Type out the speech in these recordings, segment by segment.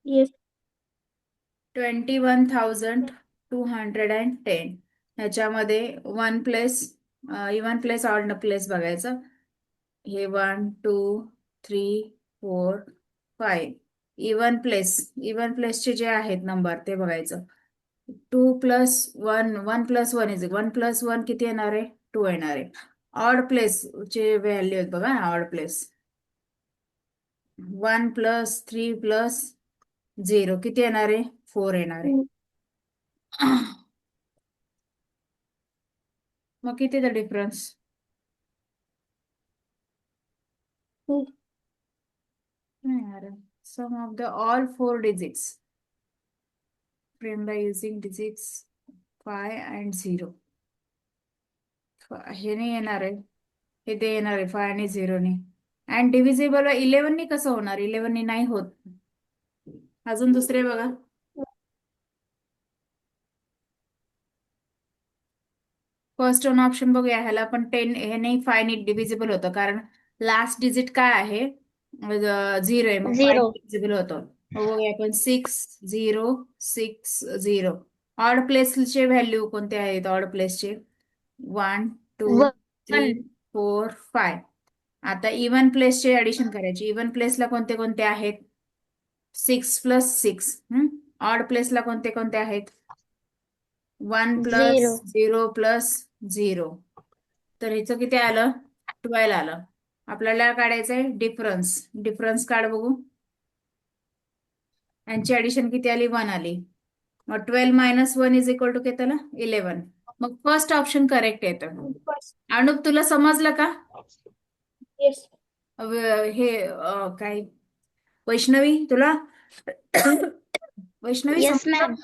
Yes. 21,210. ह्याच्यामध्ये one place even place odd place बघायचं. हे 1 2 3 4 5 इवन प्लेसचे जे आहेत नंबर ते बघायचं. 2 + 1 1 + 1 किती येणार आहे? 2 येणार आहे. ऑड प्लेस चे व्हॅल्यू आहेत बघा. ऑड प्लेस 1 + 3 + 0 किती येणार आहे? 4 येणार आहे. मग किती the difference? Sum of the all 4 digits framed by using digits 5 and 0. हे नाही येणार आहे. हे ते येणार आहे 5 आणि 0 ने. अँड डिव्हिजिबल 11 ने कसं होणार? 11 ने नाही होत. अजून दुसरे बघा. फर्स्ट वन ऑप्शन बघूया. ह्याला पण 10 हे नाही 5 ने डिव्हिजिबल होतं कारण लास्ट डिजिट काय आहे? 0 आहे. मग 5 झिरो. डिव्हिजिबल होतं. मग बघूया आपण 6 0 6 0. ऑड प्लेसचे व्हॅल्यू कोणते आहेत? ऑड प्लेसचे 1 2 3 1. 4 5. आता इवन प्लेसचे ऍडिशन करायचे. इवन प्लेसला कोणते कोणते आहेत? 6 + 6. ऑड प्लेसला कोणते कोणते आहेत? 1 + झिरो. 0 + 0. तर हिचं किती आलं? 12 आलं. आपल्याला काढायचंय डिफरन्स. डिफरन्स काढ बघू. यांची ऍडिशन किती आली? 1 आली. मग 12 - 1 = किती आलं? 11. मग फर्स्ट ऑप्शन करेक्ट येतं. अनुप तुला समजलं का? येस. हे काय वैष्णवी तुला वैष्णवी येस समजलं? मॅम.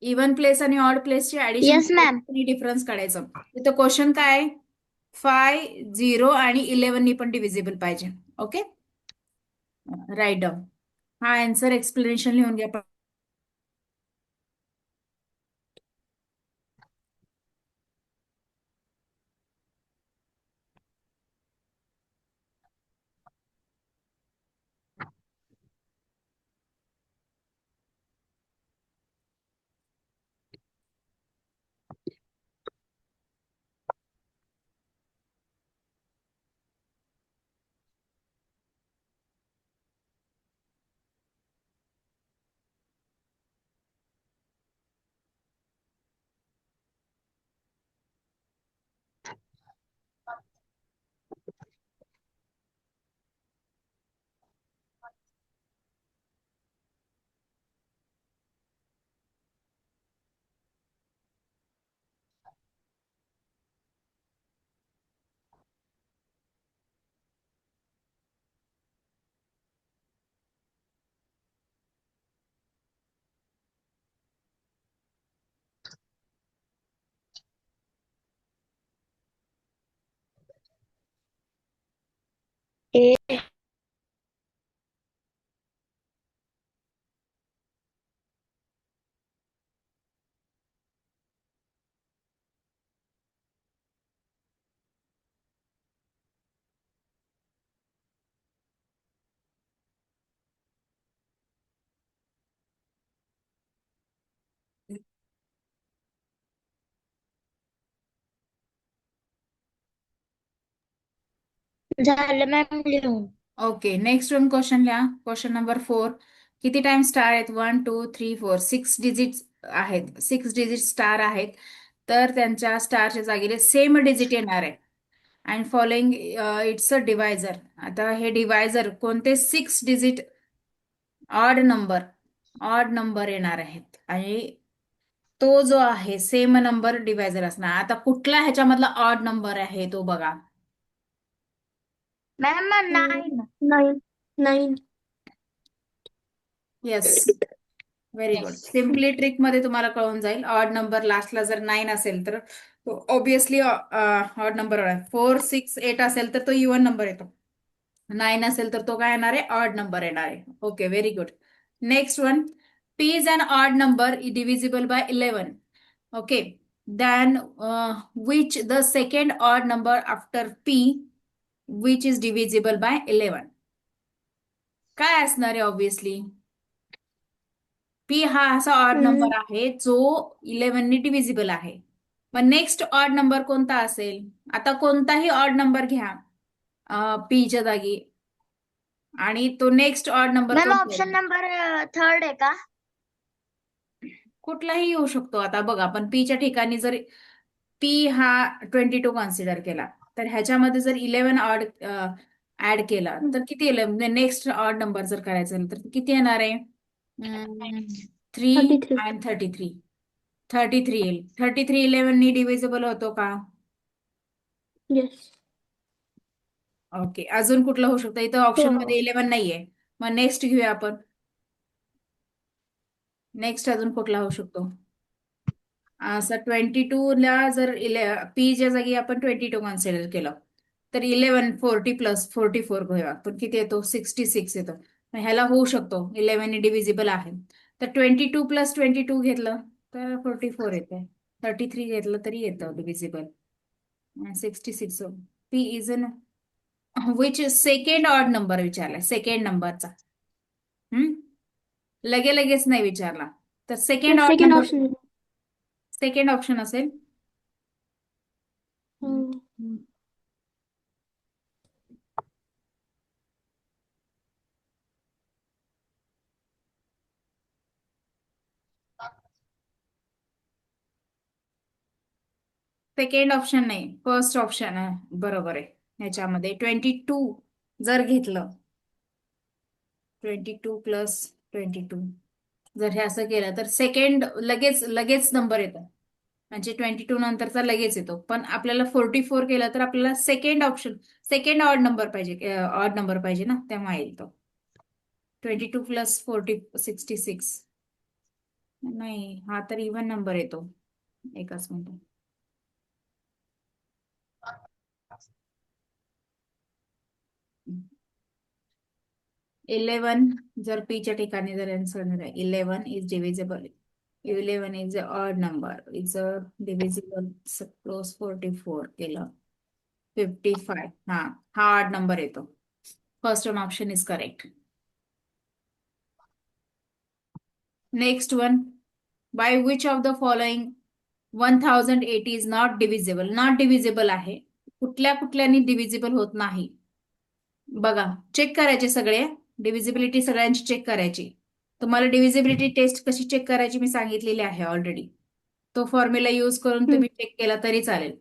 इवन प्लेस आणि ऑड प्लेसचे ऍडिशन येस मॅम. आणि डिफरन्स काढायचं. तिथं क्वेश्चन काय आहे? 5 0 आणि 11 नी पण डिव्हिजिबल पाहिजे. Okay, right down. हा आन्सर एक्सप्लेनेशन लिहून घ्या. ए. झालं मॅम लिहून. ओके, नेक्स्ट वन क्वेश्चन लिहा. Question number 4. किती टाइम स्टार आहेत? 1 2 3 4. 6 डिजिट आहेत. 6 डिजिट स्टार आहेत. तर त्यांच्या स्टारच्या जागेला सेम डिजिट येणार आहे. And following it's a divisor. आता हे डिवायझर कोणते? 6 डिजिट ऑड नंबर येणार आहेत. आणि तो जो आहे सेम नंबर डिवायझर असणार. आता कुठला ह्याच्यामधला ऑड नंबर आहे तो बघा. Ma'am 9. 9. 9. Yes, very good. Simply trick मध्ये तुम्हाला कळून जाईल. ऑड नंबर लास्टला जर 9 असेल तर ऑब्विसली ऑड नंबर होणार. 4 6 8 असेल तर तो इवन नंबर येतो. 9 असेल तर तो काय येणार आहे? ऑड नंबर येणार आहे. Okay, very good. Next one. P is an odd number divisible by 11. Okay, then which the second odd number after p which is divisible by 11? काय असणार आहे ऑब्विसली? पी हा असा ऑड नंबर आहे जो 11 नी डिव्हिजिबल आहे. मग नेक्स्ट ऑड नंबर कोणता असेल? आता कोणताही ऑड नंबर घ्या पीच्या जागी, आणि तो नेक्स्ट ऑड नंबर मॅम कोणता ऑप्शन येईल? नंबर थर्ड आहे का? कुठलाही येऊ शकतो. आता बघा, आपण पीच्या ठिकाणी जर पी हा 22 कन्सिडर केला, तर ह्याच्यामध्ये जर 11 ऑड ऍड केला तर किती येईल? म्हणजे नेक्स्ट ऑड नंबर जर करायचा असेल तर किती येणार आहे? 3 33. आणि 33. 33 येईल. 33 11 नी डिव्हिजिबल होतो का? येस. ओके. अजून कुठलं होऊ शकतं? इथं ऑप्शन हो. मध्ये 11 नाहीये. मग नेक्स्ट घेऊया आपण. नेक्स्ट अजून कुठला होऊ शकतो? असं 22 ला जर पीच्या जागी आपण 22 कन्सिडर केलं, तर 11 40 + 44 घेऊया, पण किती येतो? 66 येतो. मग ह्याला होऊ शकतो, 11 डिव्हिजिबल आहे. तर 22 + 22 घेतलं तर 44 येते. 33 घेतलं तरी येतं divisible. 66. P is an which second odd number विचारलाय, सेकंड नंबरचा. लगेच नाही विचारला. तर second odd second number, option. Second option असेल. सेकंड ऑप्शन नाही, फर्स्ट ऑप्शन आहे बरोबर आहे. ह्याच्यामध्ये 22 जर घेतलं, 22 + 22 जर हे असं केलं तर सेकंड लगेच नंबर येतो. म्हणजे 22 नंतरचा लगेच येतो. पण आपल्याला 44 केलं तर आपल्याला second option, second odd number पाहिजे, ऑड नंबर पाहिजे ना, तेव्हा येईल तो. 22 + 40 66. नाही, हा तर इव्हन नंबर येतो. एकच मिनिट. 11 जर पीच्या ठिकाणी जर answer 11 is divisible, 11 is a odd number, is a divisible, suppose 44 केलं, 55, हा हा ऑड नंबर येतो. First one option is correct. Next one, by which of the following 1080 is not divisible? Not divisible आहे. कुठल्या कुठल्यानी डिव्हिजिबल होत नाही? बघा, check करायचे सगळे. डिव्हिजिबिलिटी सगळ्यांची चेक करायची. तुम्हाला डिव्हिजिबिलिटी टेस्ट कशी चेक करायची मी सांगितलेली आहे ऑलरेडी. तो फॉर्म्युला यूज करून तुम्ही चेक केला तरी चालेल.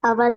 आवाज.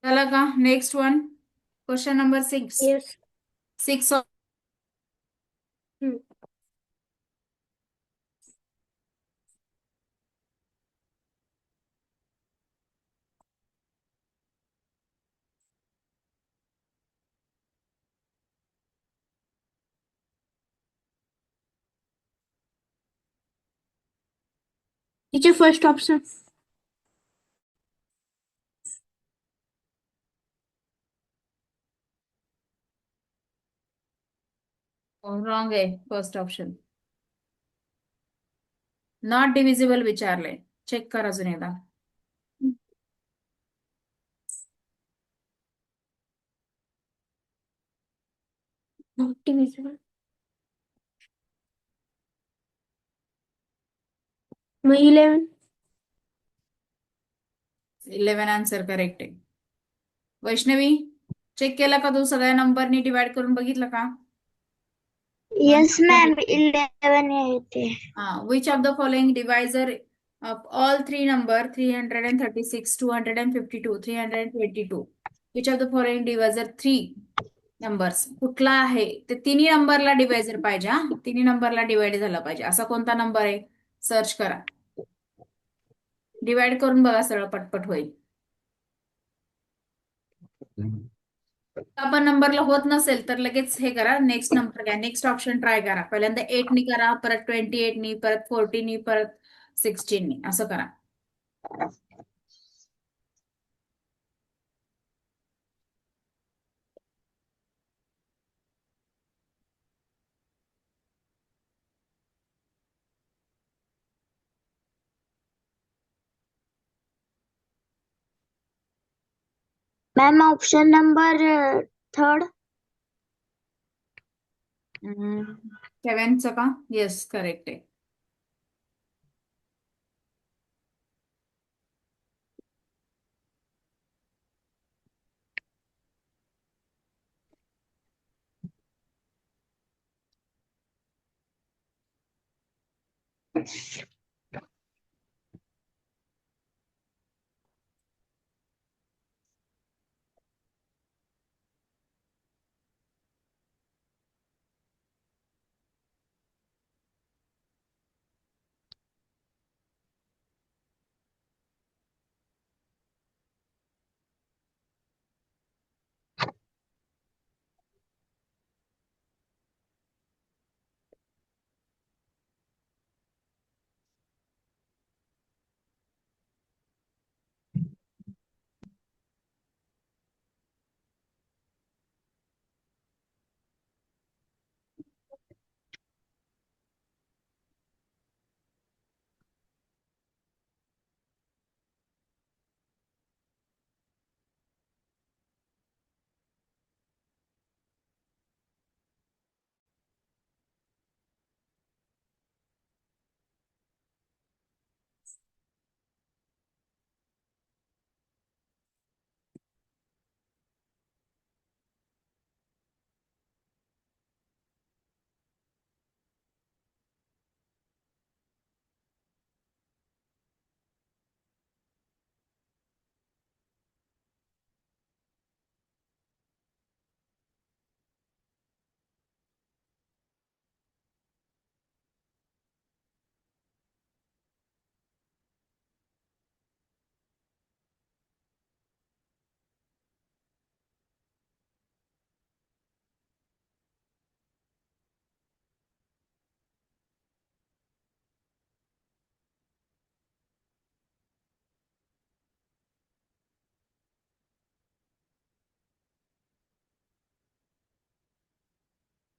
झालं का? Next one, question number 6. Yes. 6. Teacher first option. Wrong आहे फर्स्ट ऑप्शन. नॉट डिव्हिजिबल विचारलंय. चेक कर अजून एकदा. Not divisible. मग 11. 11 आन्सर करेक्ट आहे. वैष्णवी, चेक केला का तू सगळ्या नंबरनी डिवाइड करून बघितलं का? Yes, ma'am. 11 येते. Which of the following divisor of all three number 336, 252, 322? Which of the following divisor three numbers? कुठला आहे ते तिन्ही नंबरला डिवायझर पाहिजे. हा तिन्ही नंबरला डिवाइड झाला पाहिजे. असा कोणता नंबर आहे? सर्च करा. डिवाइड करून बघा, सरळ पटपट होईल. आपण नंबरला होत नसेल तर लगेच हे करा, नेक्स्ट नंबर घ्या, नेक्स्ट ऑप्शन ट्राय करा. पहिल्यांदा 8 नी करा, परत 28 नी, परत 14 नी, परत 16 नी, असं करा. Ma'am, option number third. 7चं का? येस, करेक्ट आहे.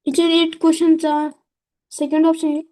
टीचर 8 क्वेश्चनचा सेकंड ऑप्शन आहे.